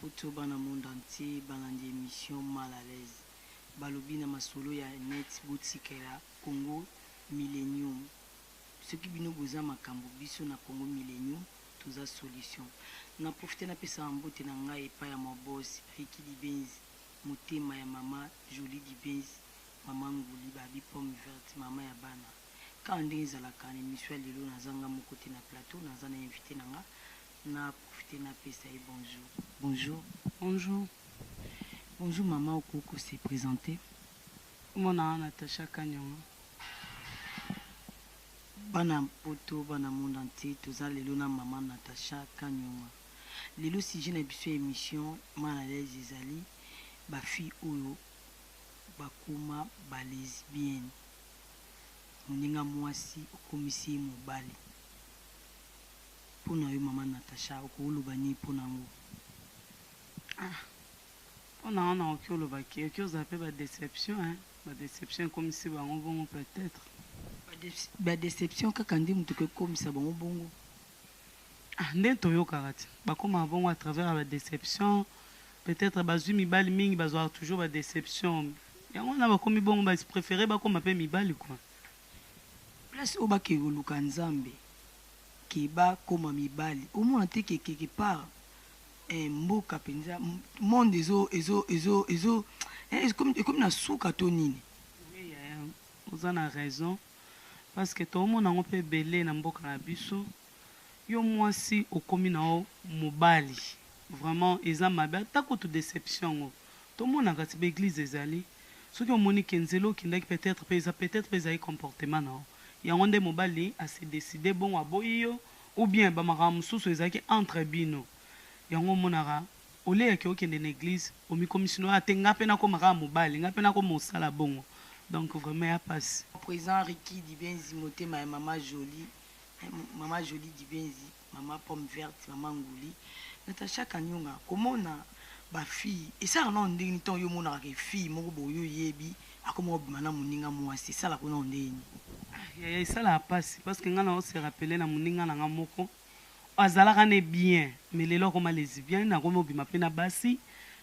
poto bana monde entier balandi émission mal à l'aise balobi na masolo ya net botikela Congo Millennium ce qui bino boza makambo biso na Congo Millennium toza solution na profiter na pesa mbote na ngai epa ya mabosi Ricky Dibenzi motema ya mama Jolie Dibenzi mama Nguli babi pomme verte mama ya bana quand ndenge ezalaka na émission ya lelo nazanga mokote na plateau naza na invité nanga na profiter na pesa et bonjour. Bonjour. Bonjour. Bonjour maman Okoko s'est présenté. Mon nom Natacha Kanyonga. Bana poto bana monde entier toza lelo na maman Natacha Kanyonga. Lelo si je na biso émission mal à l'aise ezali ba fille oyo bakoma ba lesbienne. Moninga mwasi okomisi mobali. Pona yo maman Natacha okoloba ni pona ngo. Pona on a okoloba ki oza pe ba déception ba déception comme si bango bongo peut-être. Ba déception kaka ndi mutu ke comme ça bango bongo. Nde toyo karati. Ba koma bongo à travers ba déception peut-être bazui mibali mingi bazwa toujours ba déception. Yango na ba komi bongo ba préférer ba koma pe mibali quoi. Place oba ke luka nzambe. Kiba koma mibali au moins te quelque part mboka penza monde ezo comme na suka to nini. Oui, vous en avez raison parce que tout le monde a un peu belé na mboka na biso yo mwasi okomi na o mobali vraiment eza mabe ta ko to déception tout le monde a kati ba église ezali soki omoni kenzelo kindaki peut-être pesa comportement na yango nde mobali a se décider bon aboyo ou bien ba makambo mususu ezaki entre bino yango monaka ole yake okende na église omi commissionnaire atenga pe na ko makambo mobali nga pe na ko mosala bongo donc vraiment ya passe présent Ricky Dibenzi motema ya mama Jolie Dibenzi mama pomme verte mama Nguli Natacha Kanyonga komona ba fille et ça non ndeni ton yo monaka ke fille moko boyo yebi akoma obimana moninga mwasi ça la kona ndeni. Et ça la passe parce que ngana on se rappeler na moninga na ngamoko azalaka ne bien mais lelo comme lesbienne na comme obima pe na basi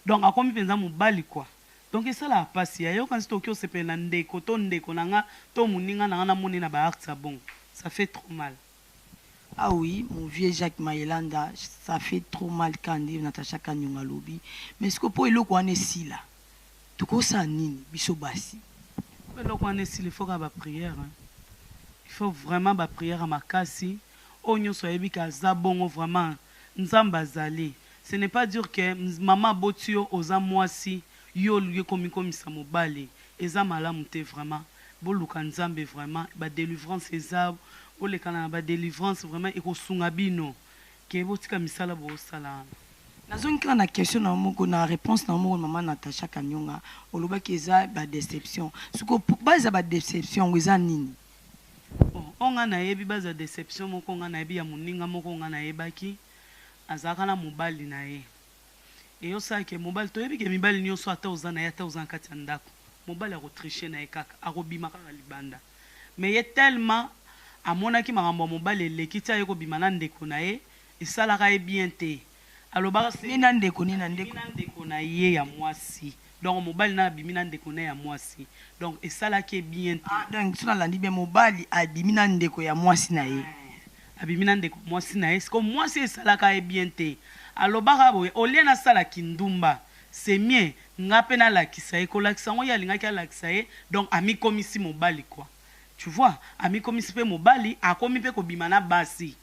donc akomi penza mobali quoi donc ça la passe ya yo quand c'est tokyo se pe na ndeko to ndeko nanga to moninga na moni na ba acte bon ça fait trop mal. Ah oui, mon vieux Jacques Maelanda, ça fait trop mal quand on Natacha Kanyonga lobby. Mais ce que pour le quoi n'est si là. Tout quoi ça nini biso basi. Mais le quoi n'est si il faut avoir prière. Il faut vraiment ba prière à makasi. Onyo soyebi ka zabongo vraiment nzamba zali. Ce n'est pas dire que maman botio oza mwasi yo luye komi sa mobali. Eza malamu te vraiment. Boluka nzambe vraiment ba délivrance eza pour les canaux ba délivrance vraiment et kosunga bino ke botika misala bo sala. Na zone qui na question na moko na réponse na moko maman Natacha Kanyonga oloba ki eza ba déception. Suko baza ba déception eza nini? Bon, onga na yebi baza déception moko onga na yebi ya moninga moko onga na yebaki azaka na mobali na ye. Et yo sa ke mobali to yebi ke mibali nyonso ata ozana ya ata ozana kati ya ndako. Mobali a retricher na ye kaka akobima kaka libanda. Mais ye tellement amonaki makambo mobali lekiti aye kobima na ndeko na ye esalaka ye bien te alobaka se na ndeko na ye ya mwasi donc mobali na abimi na ndeko na ya mwasi donc esalaki bien te. Donc sona landi bien mobali abimi na ndeko ya mwasi na ye abimi na ndeko mwasi na ye siko mwasi esalaka ye bien te alobaka boye olie na sala kindumba c'est mieux nga pe na lakisa ye kolakisa ngo ya lingaki alakisa ye donc ami komisi mobali quoi. Tu vois, ami comme il mobali, a commis pe kobima na basi.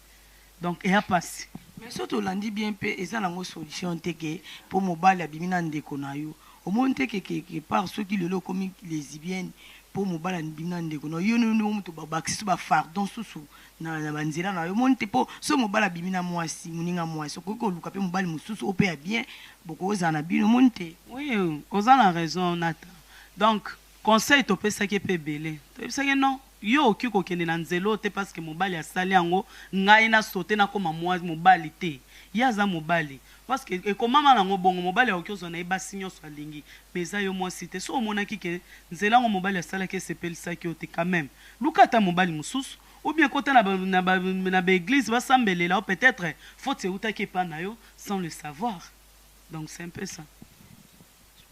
Donc et a passé. Mais surtout landi bien pe et ça la solution te que pour mobali abimina ndeko na yo. Au moins te que par ceux qui le commis lesbiennes pour mobali abimina ndeko na yo no muto ba baxi ba fardon susu na banzela na yo monte po so mobali abimina mwasi muninga mwasi ko luka pe mobali mususu ope ya bien boko za na bino monte. Oui, vous avez raison Nata. Donc conseil to pesa ke pe belé. To pesa ke non. Yo oki ko kende na nzelo te parce que mobali asali yango ngai na sauter na koma mobali te. Yaza mobali parce que e komama nango bongo mobali oki ozona e basinyo so alingi. Mais ça yo mwasi te so omona ki ke nzela ngo mobali asala ke sepelisa ki ote quand même. Lukata mobali mususu ou bien kota na ba église ba sambelela peut-être faut te uta ke pa na yo sans le savoir. Donc c'est un peu ça.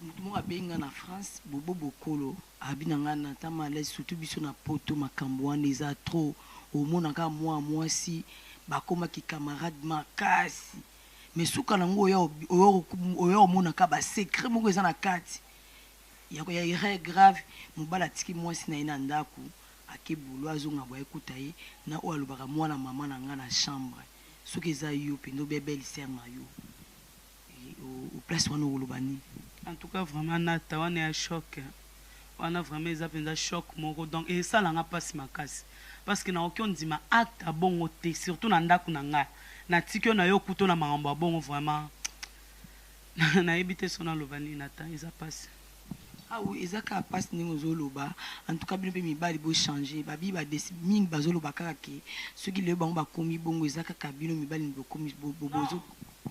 Mutu moko abenga na France bobo bokolo abinanga na ta malaise surtout biso na poto makambo wana eza trop omonaka mwasi bakomaki camarade makasi mais suka nango oyo omonaka basekret moko eza na kati ya erreur grave mobala atiki mwasi na ye na ndako akebulu azonga boye ekuta ye na oyo alobaka mwana mama na nga na chambre soki eza yo mpenza obebeli ser na yo au place wana oloba nini. En tout cas vraiment nata wana ya choc wana vraiment eza mpenza choc moko donc esalanga mpasi makasi parce que naoki ondima acte abongo te surtout na ndako na ngai natiki oyo na yo kuto na makambo abongo vraiment nayebi te so naloba nini nata eza mpasi. Ah oui, eza ka mpasi ndenge ozoloba en tout cas bino mpe mibali bochange babi badesi mingi bazoloba kaka ke soki lelo bango bakomi bongo eza kaka bino mibali bokomi bozo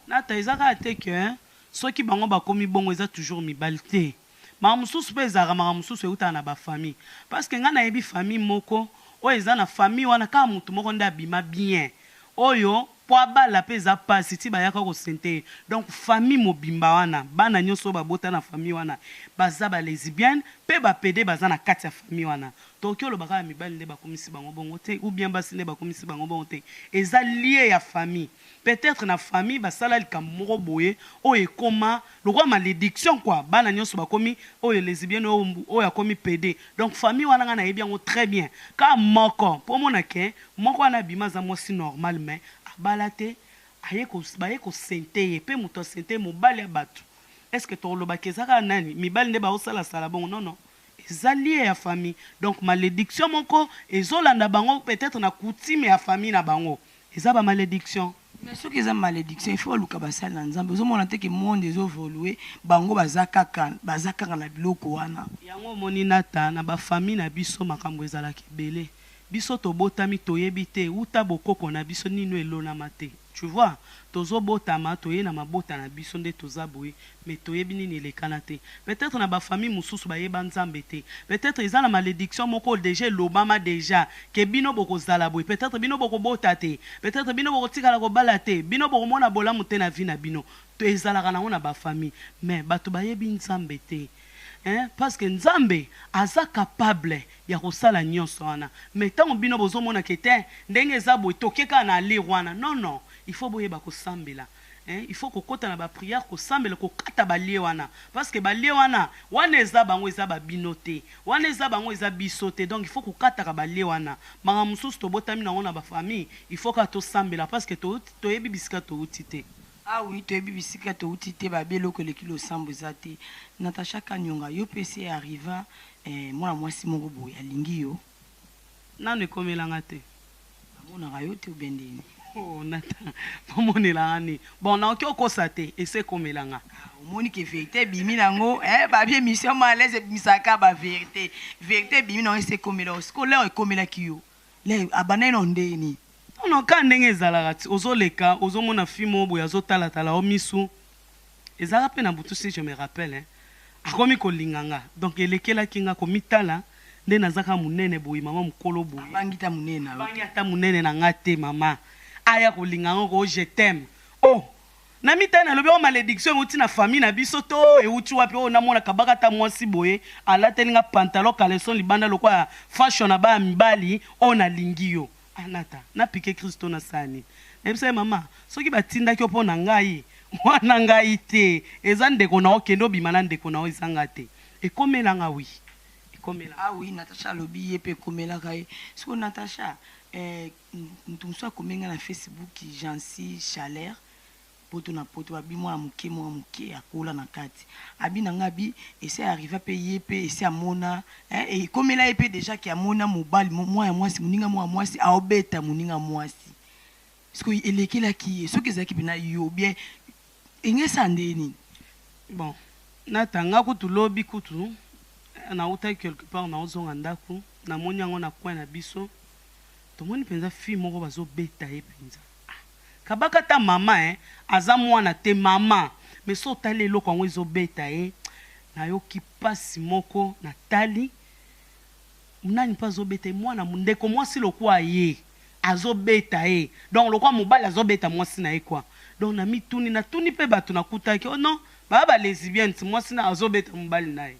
nata eza kaka te ke soki bango bakomi bongo eza toujours mibali te makambo mosusu mpe ezalaka makambo mosusu eutaka na bafamille parce que ngai nayebi famille moko oyo eza na famille wana kaka motu moko nde abima bien oyo po abala mpe eza pasi ti bayaka kosente donc famille mobimba wana bana nyonso babota na famille wana baza balesbienne mpe bapede baza na kati ya famille wana toki olobaka ya mibali nde bakomisi bango bongo te ou bien basi nde bakomisi bango bongo te eza lie ya famille peut-être na famille basala likambo moko boye oyo ekoma lokwa malédiction quoi bana nyonso bakomi oyo lesbienne oyo akomi pede donc famille wana nga nayebi yango très bien ka moko mpo omona ke moko wana abima aza mwasi normal mais abala te baye kosente ye mpe moto asente mobali ya bato est ce que tolobaki eza kaka nani mibali nde baosalasala bongo nono eza lie ya famille donc malédiction moko ezolanda bango peut-être na coutume ya famille na bango eza bamalédiction. Mais ce qui est malédiction, il faut que basal na nzambe. Ozomona te ke monde ezovolue bango bazaka na biloko wana. Yango moni nata na ba famille na biso makambo ezalaki belé. Biso tobotami toyebi te uta bokoko na biso nino elonama te. Tu vois, tozo botama toye na mabota na biso nde toza boye mais toyebi nini elekana te. Peut-être na ba famille mususu bayeba nzambe te. Peut-être eza na malédiction moko déjà lobama déjà ke bino bokozala boye. Peut-être bino bokobota te. Peut-être bino bokotikala kobala te. Bino bokomona bolamu te na vie na bino. To ezalaka nango na ba famille mais bato bayebi nzambe te. Parce que nzambe aza capable ya kosala nyonso wana mais tant bino bozomona ke te ndenge eza boye tokeka na lire wana non il faut boyeba kosambela il faut kokota na ba prière kosambela kokata balie wana parce que balie wana eza bango eza babino te wana eza bango eza biso te donc il faut kokata ka balie wana manga mususu tobotami nango na ba famille il faut ka tosambela parce que toyebi bisika touti te. Ah oui, tu es bisika to utite ba beloko le kilo sambo zate. Natasha Kanyonga yo PC arriva moi mwasi moko boye alingi yo. Nanu ekomelanga te. Mona rayo te ubendeni. Oh nata. Momonela ni. Bon na oki okosa te ese komelanga. Omoni ke vérité bimi nango ba bien mission malaise misaka ba vérité. Vérité bimi nango ese komela scolaire ekomela kiyo. Le abana no ndeni. Non ka ndenge ezalaka ti ozoleka ozomona film boye azotalatala o misu ezalaka mpe na butu si je me rappelle akomi kolinganga donc elekelaki nga komitala nde nazaka monene boye mama mokolo boye bangita monene bangi ata monene na nga te mama aya kolinganga ko je t'aime oh na mitala nalobi o malédiction euti na famille na biso to euti wapi o namona kabaka ta mwasi boye alatelinga pantalon caleçon libanda lokwa fashion na ba mibali o nalingi yo anata na piqué Christo na sani ebisa mama soki batinda ki opona ngai wana ngai te eza ndeko na okendo bima na ndeko na izanga te ekomela nga wi ekomela ah oui Natasha lobi yepe komela kai siko Natasha ntumso akomenga na Facebook Jancy Chaleur poto na poto abi mwa muke akola na kati abi na ngabi ese arriva pe yepe ese amona et comme là yepe déjà ki amona mobali moi ya mwasi muninga moi mwasi aobeta muninga mwasi parce que elekela ki ce que zaki bina yo bien ingesa ndeni bon natanga kutu lobi kutu na uta quelque part na ozonga ndako na moni yango na coin na biso to moni penza fille moko bazo beta ye penza kabaka ta mama aza mwana te mama mais so tali eloko yango ezobeta na yoki pasi moko na tali nani mpa azobeta mwana ndeko mwasi lokwa ye azobeta donc lokwa mobali azobeta mwasi na ye kwa donc na mituni na tuni pe bato na kutaki oh non ba lesbienne moi sina azobeta mobali naye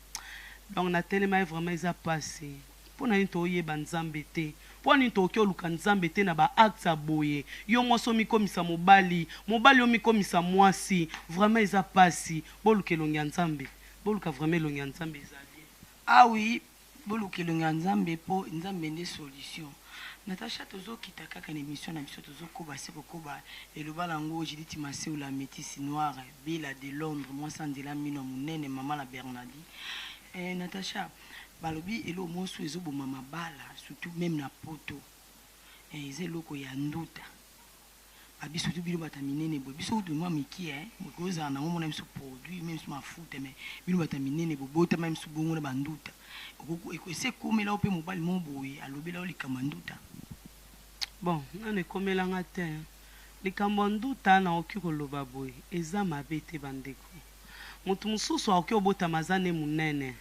donc na telema vraiment eza passé pona ni to yeba nzambe te pona ni to ke oluka nzambe te na ba acte boye yo moso mikomisa mobali mobali yo mikomisa mwasi vraiment eza passé boluka elongi nzambe boluka vraiment elongi nzambe eza bien ah oui boluka elongi nzambe po nzambe nde solution Natacha tozokita kaka na émission na biso tozokoba se kokoba eloba lango Judith Maseu la métisse noire Bella de Londres moi Sandela Mino munene maman la Bernardi Natacha balobi elo mosu ezoboma mabala surtout même na poto ezeloko ya nduta abi surtout bino bata minene bo biso tu mwa miki mokoza na ngomona miso produit même sur mafuta mais bino bata minene bo bota même sur bongo na banduta ese komela ope mobali mo boye alobela olikama nduta bon nane komelanga te likambo nduta na oki koloba boye eza mabe te bandeko mutu mususu aoki obotama aza ne munene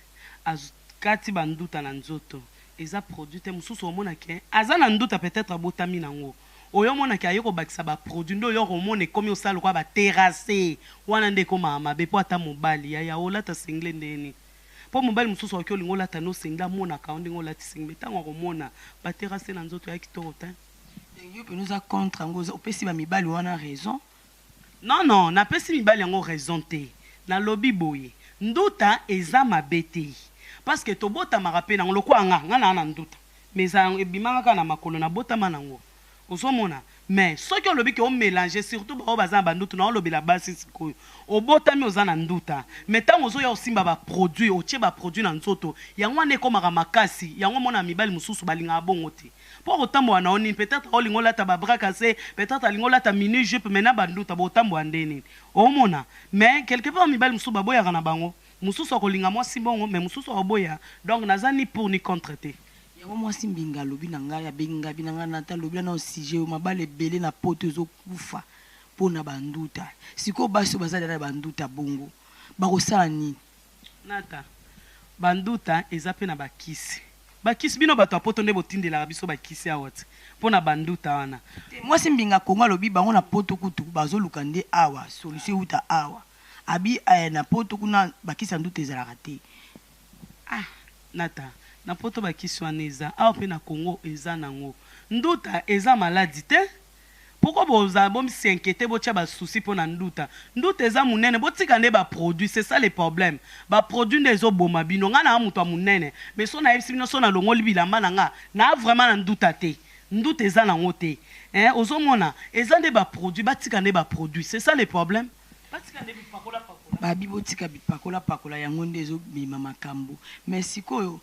kati banduta na nzoto eza produit te mususu omona ke aza na nduta peut-être abotami nango oyo mona ke ayo kobakisa ba produit ndo yo komona ekomi osala kwa ba terrasse wana nde koma mabe po ata mobali ya olata single ndeni po mobali mususu aoki olingo olata no single amona ka ndenge olati single tango komona ba terrasse na nzoto ya kitoko te yo pe nous a contre ngo opesi ba mibali wana raison non napesi mibali yango raison te na lobi boye nduta eza mabe te parce que tobota marape nango lokwa nga na nduta mais ebimanga ka na makolo na botama nango osomona mais soki olobi ke o mélanger surtout ba baza banduta na olobela basi sikoyo obotami oza na nduta mais tango ozoya osimba ba produit otie ba produit na nzoto yango wana ekomaka makasi yango mona mibali mususu balinga bongo te po otambola na oni peut-être olingo lata ba bras cassés peut-être alingo lata mini jupe mais na banduta botambola ndeni omona mais quelque part mibali mususu baboyaka na bango mususu akolinga mwasi bongo mais mususu akoboya donc naza ni pour ni contre te yango mwasi mbinga lobi na ngai abenga binanga na ta lobi na sujet mabale belé na poto ezokufa pona banduta siko baso bazali na banduta bongo bakosala nini nata banduta eza pe na bakisi bakisi bino bato apoto nde botindelaka biso bakisi awa te pona banduta wana mwasi mbinga kongo alobi bango na poto kutu bazoluka nde awa solution uta awa abi na poto kuna bakisi nduta ezalaka te nata na poto bakisi wana eza awa pe na Congo eza nango nduta eza maladi te pourquoi boza bomisi inquiété botia ba souci pona nduta nduta eza munene botika nde ba produit c'est ça le problème ba produit nde ezoboma bino nga na mutu munene mais so na yebisi bino so na longoli bilamba na nga na vraiment na nduta te nduta eza nango te ozomona eza nde ba produit batika nde ba produit c'est ça le problème batika nde bipakola babi botika bipakola yango nde ezobima makambo mais sikoyo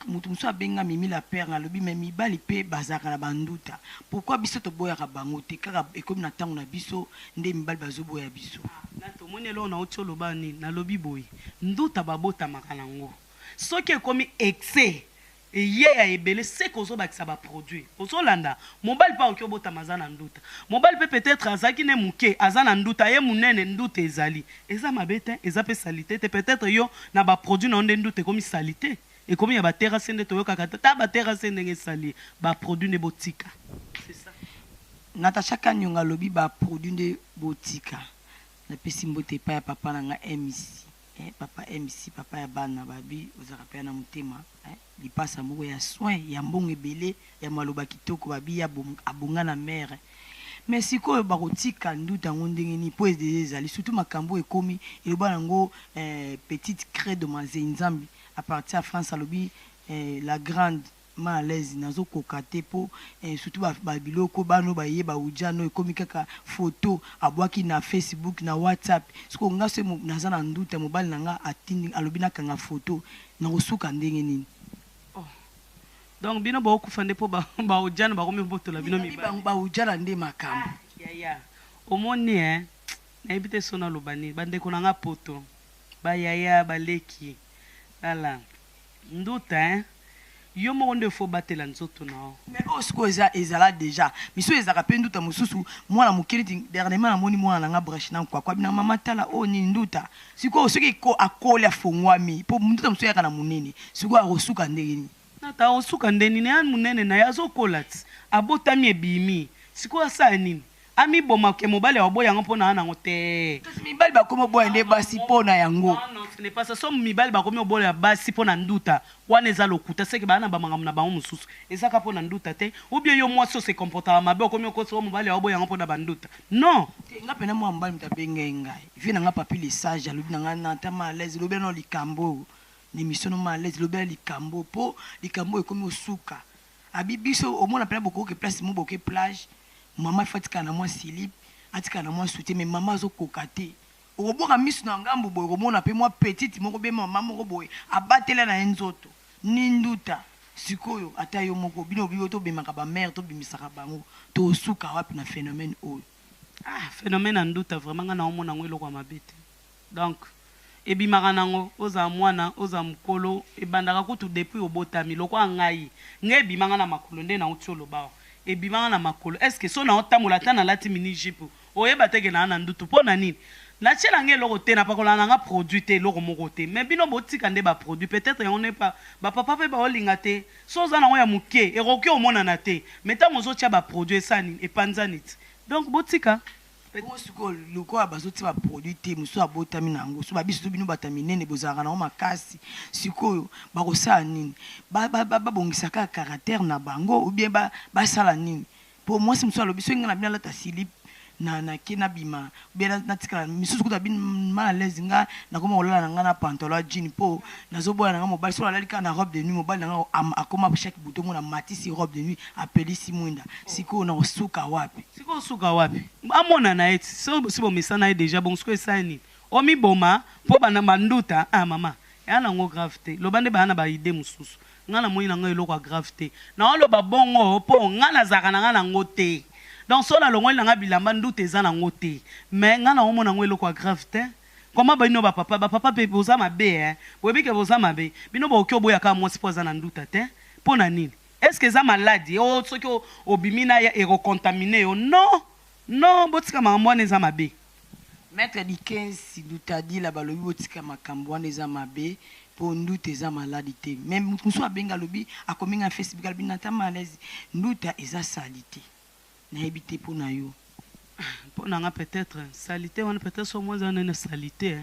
mutu musu abenga mimi la père alobi mais mibali pe bazaka na banduta pourquoi biso toboyaka bango te kaka ekomi na ntango na biso nde mibali bazoboya biso na tomoni elo na oti oloba nini nalobi boye nduta babotamaka nango soki ekomi excès ye ya ebele se kozobakisa ba produit ozolanda mobali pa oki obotama aza na nduta mobali pe peut-être azaki ne muke aza na nduta ye munene nduta ezali eza mabe te eza pe salite te peut-être yo na ba produit na nde nduta ekomi salite ekomi ya ba terrasse nde toyokaka ta ba terrasse ndenge esali ba produit nde botika c'est ça Natacha Kanyonga lobi ba produit nde botika na pesi mbote pa ya papa na nga MC papa MC papa ya bana babi ozaka pe na mutema lipasa moko ya soin ya mbongo ebele ya maloba kitoko babi ya abonga na mère mais sikoyo bakotika nduta ngo ndenge ni po ezali surtout makambo ekomi eloba nango petite crée de Manzenzambi à partir à France alobi la grande malaise nazo kokate po surtout ba biloko bano baye ba ujano ekomi kaka photo abwaki na Facebook na WhatsApp siko ngase naza na nduta mobali nanga atindi alobi na kanga photo na kosuka ndenge nini donc bino ba okufa nde po ba ujana ba komi botola bino mibali ba ujana nde makambo ya omoni na ebite sona lobani bande konanga poto ba yaya baleki ala nduta yo mo nde fo batela nzoto nao mais osko ezala déjà miso ezaka pe nduta mususu mwana mokili dernièrement namoni mwana nanga brush na kwa bina mama tala o ni nduta siko soki ko akola fongwami po nduta muso yaka na munene siko akosuka ndeni nata osuka ndeni ne an munene na yazo kolat abotami ebimi siko asa nini ami boma ke mobali wa boya ngo na nango te mibali bakoma boya nde basi pona yango non ce n'est pas ça so mibali bakomi boya basi pona nduta wana eza lokuta seke bana ba mangam na bango mususu ezaka pona nduta te ou bien yo mwasi se comporta mabe okomi ko so mobali wa boya ngo pona banduta non nga pena mwa mobali mutabenga ngai vi na nga papi le sage alobi na nga na tama l'aise lobi na likambo ni mission ma l'aise lobi likambo po likambo ekomi osuka abi biso omona pena boko ke place mo boke plage mama fatika na moi slip atika na moi soutien mais mama zo kokate oboka misu na ngambo boy komona pe moi petite moko be mama moko boy abatela na nzoto ni nduta sikoyo ata yo moko bino biyo to bemaka ba mère to bimisaka bango to suka wapi na phénomène oyo phénomène nduta vraiment nga na omona ngwelo kwa mabete donc ebimaka nango oza mwana oza mukolo ebandaka kutu depuis obotami lokwa ngai ngebimanga na makolo nde na utiolo bao ebimanga na makolo est-ce que so na otambola ta na lati mini jipo oyeba teke na ndutu pona nini na tshela nge loko te na pakola na nga produit te loko moko te mais bino botika nde ba produit peut-être on n'est pas ba papa pe ba olinga te so za na ya muke eroki omona na te mais tango zo tia ba produit sani epanzanit donc botika sikoyo lokola bazoti baproduit te mosusu abotami na yango so babiso to bino bataminene bozalaka nango makasi sikoyo bakosala nini babongisaka caractère na bango ou bien basala nini po mwasi mosusu alobi so nga na bino alata silip na ke na bima bien natikala misusu kuta bin mal à l'aise nga nakoma kolala na nga na pantalon jean po nazoboya na nga mobali so alali kaka na robe de nuit mobali na nga akoma chaque bouton mona matisi robe de nuit apelisi mwinda sikoyo na osuka wapi sikoyo osuka wapi amona na eti so bomesana ye déjà bon sikoyo esali nini omiboma mpo bana banduta mama eya nango grave te loba nde baya na baide mosusu nga na moi na nga eloko ya grave te na oloba bongo mpo nga nazalaka na nga nango te donc so na longo nanga bilamba nduta eza nango te mais nga na omona ngo eloko ya grave te comment bino bapapa pe boza mabe boyebike boza mabe bino baoki oboyaka mwasi mpo aza na nduta te mpo na nini est-ce que eza maladi soki obimi na ya ekocontamine yo non botika makambo wana eza mabe maître Dickens Lutadila balobi botika makambo wana eza mabe po nduta eza maladi te même mosusu abenga alobi akominga Facebook alobi nata malaise nduta eza salite nayebi te mpo na yo mpo na nga peut-être salite wana peut-être so mwa eza nene salite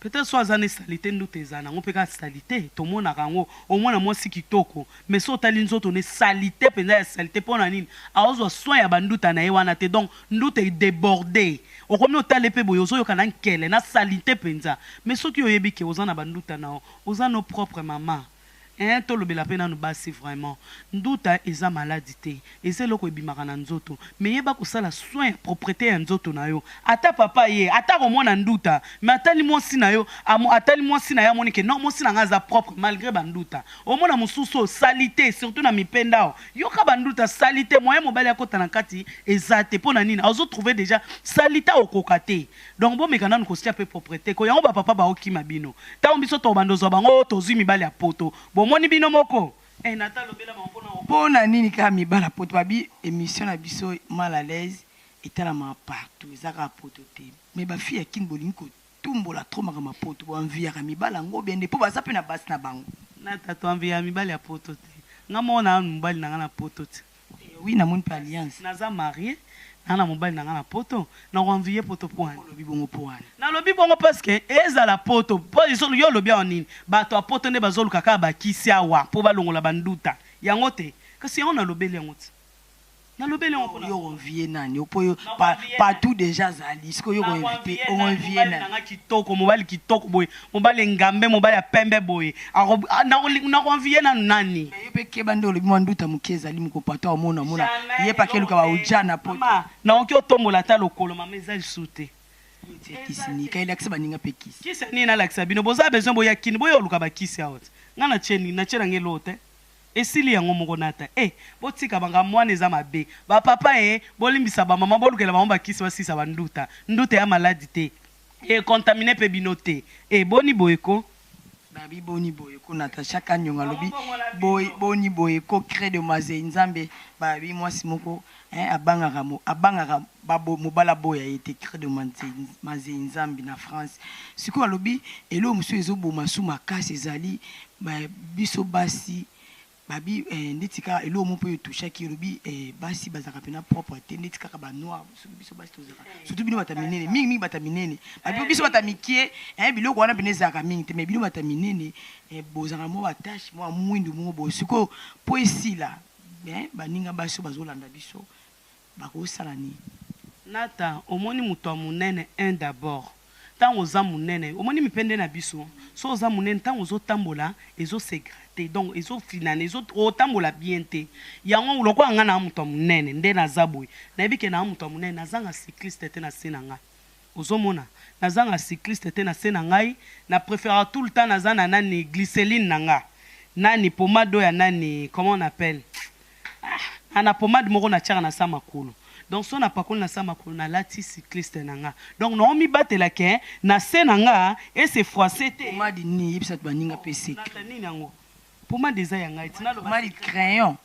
peut-être so aza ne salite nduta eza nango mpe kaka salite tomonaka yango omona mwasi kitoko mais so otali nzoto ne salite mpenza ya salite mpo na nini aozwa soin ya banduta na ye wana te donc nduta edeborde okomi otale mpe boye ozoyoka na nkele na salite mpenza mais soki oyebi ke oza na banduta na yo oza no propre mama tolobela mpe nanu basi vraiment nduta eza maladi te eza eloko ebimaka na nzoto me yeba kosala soin ya propreté ya nzoto na yo ata papa ye ata komona nduta me atali mwasi na yo amoni ke non mwasi na nga aza propre malgré banduta omona mosusu salite surtout na mipenda o yoka banduta salite moyen mobali akota na kati eza te mpo na nini azotrouve déjà salite okoka te donc bomeka nanu kosia mpe propreté ko yango bapapa baokima bino ntango biso tobandozwa bango tozwi mibali ya poto moni bino moko natalo bela mampona pona nini ka mibala poto babi émission na biso mal à l'aise etala ma partout ezaka poto te mais ba fille akini bolingi ko tumbola trop makama poto bo envie ya mibala ngo bende po baza pe na basi na bango na tato envie ya mibali ya poto te nga mona mobali na nga na poto te oui na mon alliance naza marié na mobali na nga na poto na envie poto point lobi bongo point na lobi bongo parce que ezala poto po yo lobi onini bato a poto nde bazoluka kaka bakisi awa po balongola banduta yango te kasi yango na lobeli yango te na lobeli yango yo envie nani po yo partout déjà zali siko yo invité on envie nani na kitoko mobali kitoko boye mobali ngambe mobali ya pembe boye na envie nani yo pe ke bando lobi manduta mukeza li muko pato omona ye pa keluka ba ujana poto na oki otombola ta lokolo mama ezali sute kisini ka ilakisa baninga pe kisi kisa nini alakisa bino boza besoin boya kini boya oluka bakisi out nga na cheni na chela ngelote esili yango moko nata botika banga mwana eza mabe bapapa bolimbisa bamama bolukela bango bakisi basisa banduta nduta ya maladi te contamine mpe bino te boni boyeko babi boni boyeko nata chaque anyonga lobi boni boyeko crée de mazei nzambe babi mwasi moko abangaka mobala boya ete crée de mazei nzambe na France sikoyo alobi elo mosusu ezoboma su makasi ezali biso basi babi ndeti kaka elo mo mpo touchaki elobi basi bazalaka mpena propre te ndeti kaka banoir soki biso basi tozalaka surtout bino bata minene mingi bata minene babi biso bata mikie biloko wana mpena ezalaka mingi te mais bino bata minene bozalaka mwa batache mwa mwindu moko boye sikoyo mpo esila baninga basi oyo bazolanda biso bakosala nini nata omoni moto ya monene un d'abord ntango oza monene omoni mipende na biso so oza monene ntango ozotambola ezosegrate donc ezofinana otambola bien te yango lokola nga na moto ya monene nde naza boye nayebi ke na moto ya monene nazanga cycliste te na se na ngai ozomona nazanga cycliste te na se na ngai na préférera tout le temps naza na nani glycéline na nga nani pomade oyo ya nani comment on appelle na pomade moko na tiaka na sa makolo donc so na pakoli na sa makolo na lati cycliste na nga donc na mibatelaka na se na nga ese froissé te pomade nini yebisa baninga pe secret nini yango pomade eza ya ngai tina pomade crayon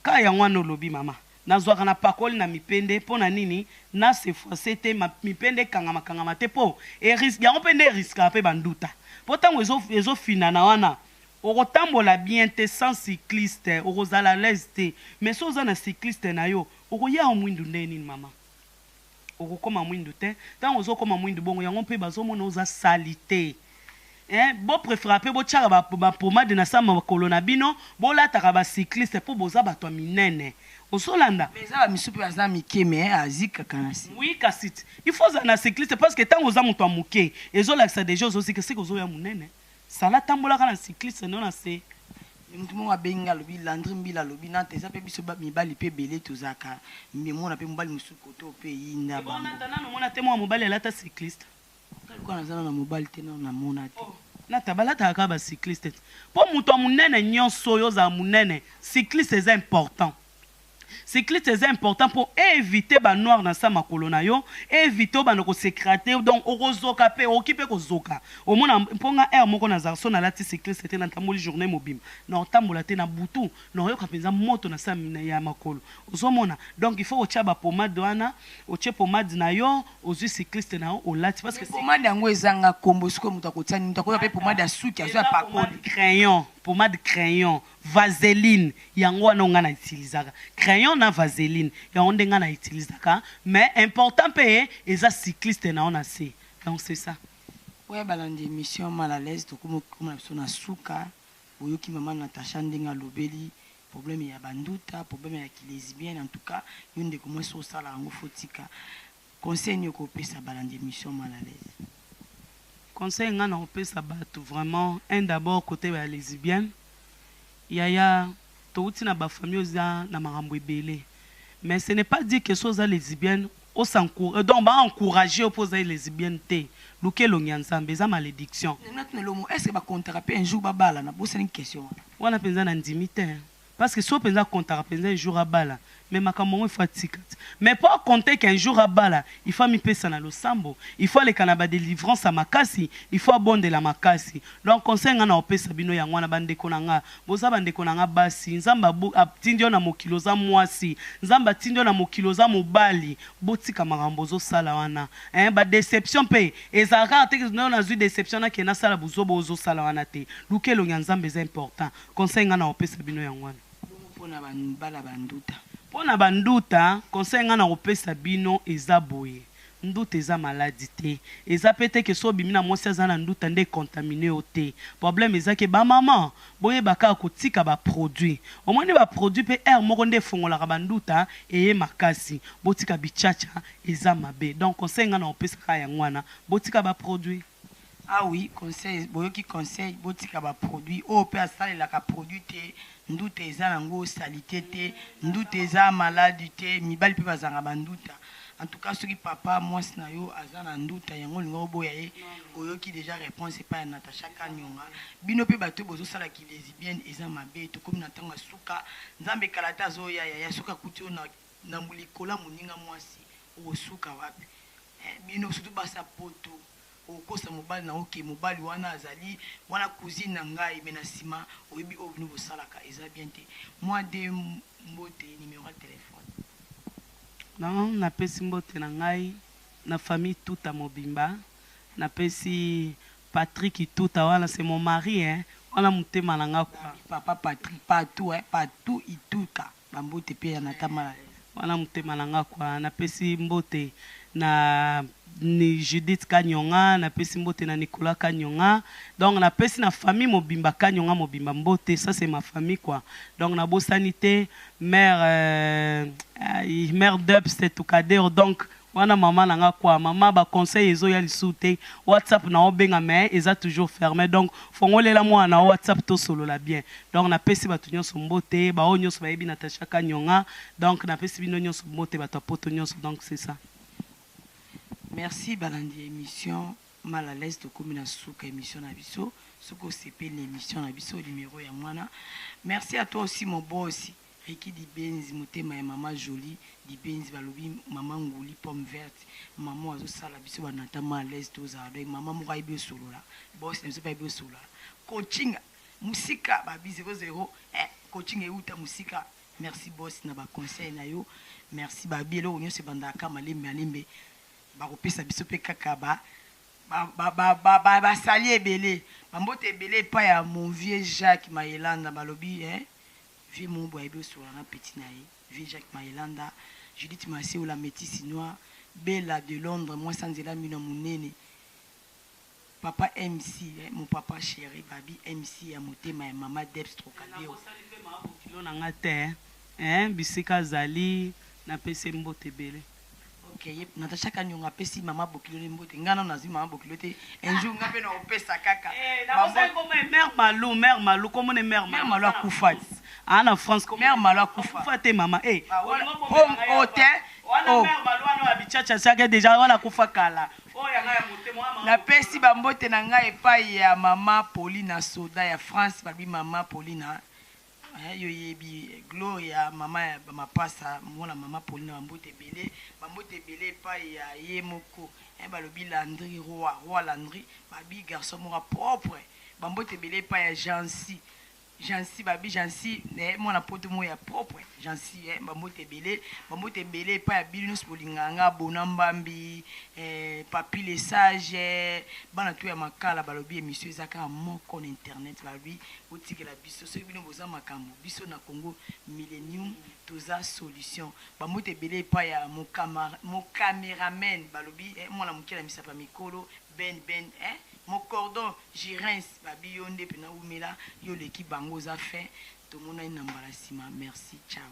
ka yango wana olobi mama nazwaka na pakoli na mipende mpo na nini na se froissé te mipende ekangama te mpo yango mpe nde eriskaka mpe banduta mpo ntango ezofinana wana okotambola bien te sans cycliste okozala lese te mais so oza na cycliste na yo okoya mwindu nde nini mama okokoma mwindu te ntango ozokoma mwindu bongo yango mpe bazomona oza sali te bo préféra mpe botiaka bapomade na sa makolo na bino bolataka bacycliste mpo boza bato ya minene osolanda eza bamisu mpe baza mike me azikaka na se oui kasi il faut ozala na cycliste parce que ntango oza moto ya moke ezolakisa deja ozosika seke ozoya monene sala tambolaka na cycliste no na se mutu moko abengi alobi landri mbila alobi nante eza mpe biso mibali mpe ebele tozalaka mona mpe mobali mosusu koto mpe yinda bangonana te mwa mobali alata cycliste kalikuwa nazala na mobali te nano namona te nata balataka kaka bacycliste te mpo moto ya monene nyonso oyo ozala monene cycliste eza important cycliste eza important pour éviter banoir na sa makolo na yo éviter bana kosekrate donc okozoka mpe okoki mpe kozoka omona mponga aire moko nazala so nalati cycliste te natamboli journée mobima na otambola te na butu na oyoka mpenza moto na sa ya makolo ozomona donc il faut otia bapomade wana otie pomade na yo ozwi cycliste na yo olati parce que pomade yango ezanga kombo sikoyo moto akotia nini moto akoya mpe pomade ya suki azwi ya pakoli crayon pomade crayon vaseline yango wana nga na utilizaka crayon na vaseline yango nde nga na utilizaka mais important mpe eza cycliste na yo na se donc c'est ça oya balandi émission mal à l'aise tokoma na biso na suka oyoki mama Natacha ndenge alobeli problème ya banduta problème ya kilesbienne en tout cas yo ndeko mwasi osala yango fotika conseil nini okopesa balandi émission mal à l'aise conseil nga na kopesa bato vraiment un d'abord côté ya lesbienne yaya touti na bafamille oza na makambo ebele mais ce n'est pas dire que so oza lesbienne donc baencourage opo oza lesbienne te luka elongi ya nzambe eza malédiction est ce que bakontaka mpe un jour babala na bosani question wana mpenza na ndimi te parce que so mpenza kontaka mpenza un jour abala mais makambo yango ifo atika te mais po akonte qu'un jour abala il faut amipesa na losambo il faut aleka na badelivrance ya makasi il faut abondela makasi donc conseil nga na opesa bino yango wana bandeko na nga boza bandeko na nga basi nzambe atindi yo na mokili oza mwasi nzambe atindi yo na mokili oza mobali botika makambo ozosala wana badéception mpe ezalaka te no nazwi déception nakende nasala buzobo ozosala wana te luka elongi ya nzambe eza important conseil nga na opesa bino yango wana mpona bala banduta mpona banduta conseil nga na kopesa bino eza boye nduta eza maladi te eza pe te ke so obimi na mwasi aza na nduta nde ekontamine yo te problème eza ke bamama boyebaka kotika baproduit omoni baproduit mpe aire moko nde efongolaka banduta eye makasi botika bichacha eza mabe donc conseil nga na kopesaka yango wana botika baproduit ah oui conseil boyoki conseil botika baproduit oyo mpe asalelaka produit te nduta eza nango salite te nduta eza maladi te mibali mpe bazanga banduta en tout cas soki papa mwasi na yo aza na nduta yango olinga oboya ye oyoki déjà réponse epai ya Natacha Kanyonga bino mpe bato bozosalaki lesbienne eza mabe tokomi na ntango ya suka nzambe ekala te azoyaya soki akuti oyo na molikola moninga mwasi okosuka wapi bino surtout basa poto okosa mobali na oke mobali wana azali wana cousine na ngai me na nsima oyebi oyo bino bosalaka eza bien te moi de mbote numéro ya telefone non napesi mbote na ngai na famille tuta mobimba napesi Patrick tuta wana c'est mon mari wana motema na nga kwa papa Patrick partout partout ituka bambote pe ya nata malalaise wana motema na nga kwa napesi mbote na ni Judith Kanyonga napesi mbote na Nicolas Kanyonga donc napesi na famille mobimba Kanyonga mobimba mbote ça c'est ma famille quoi donc na bosanité mère Dubs c'est tout cadre donc wana mama na nga kwa mama ba conseil ezo ya lisute WhatsApp na obenga mais eza toujours fermé donc fongolela mwa na WhatsApp to solo la bien donc napesi batu nyonso mbote ba onyoso ba yebi Natasha Kanyonga donc napesi bino nyonso mbote batu poto nyonso donc c'est ça. Merci balandi émission mal à l'aise de commune souka émission na biso soko CP l'émission na biso numéro ya mwana. Merci à toi aussi mon boss Ricky di Benzi motema ya mama Jolie di Benzi balobi mama nguli pomme verte maman azo sala biso banata mal à l'aise to za avec maman mo kaibe solo la boss ne pas ibe solo la coaching musika ba 00 coaching euta musika. Merci boss na ba conseil na yo merci ba bielo onyo se bandaka malembe alembe bakopesa biso pe kaka basali ebele bambote ebele pa ya mon vieux Jacques Maelanda balobi vieux mombo ayebi osola na petit na ye vieux Jacques Maelanda Judith Massé ou la métisse noire Bella de Londres moi sans nzela mino munene papa MC mon papa chéri babi MC ya motema ya mama Debs Trocadéro kilo na nga te bisika zali na pese mbote ebele. Ok, Natasha Kanyonga pesi mama bokilo mbote ngana nazi mama bokilo te un jour ngape na opesa kaka na bosa comme mère Malou comme ne mère Malou akufa en France comme mère Malou akufa te maman home hotel wana mère Malou ana bichacha saka déjà wana kufa kala yanga ya motema na pesi bambote na ngai epai ya mama Paulina Soda ya France babi mama Paulina yo yebi Gloria mama ya mapasa mwana mama Paulina bambote belé pa ya ye moko balobi Landry roi Landry babi garçon moko propre bambote belé pa ya Jansi babi Jansi mwana poto mo ya propre Jansi bambote belé pa ya Bilinus Bolinganga Bonambambi Papi les sages bana to ya makala balobi émission ezaka moko na internet balobi otikela biso so bino boza makambo biso na Congo Millennium toza solution bambote belé pa ya mon caméraman balobi mwana mukela misapa mikolo ben mon cordon Girens babi yonde pena umela yo l'équipe bango za fait tout le monde na mbala sima merci ciao.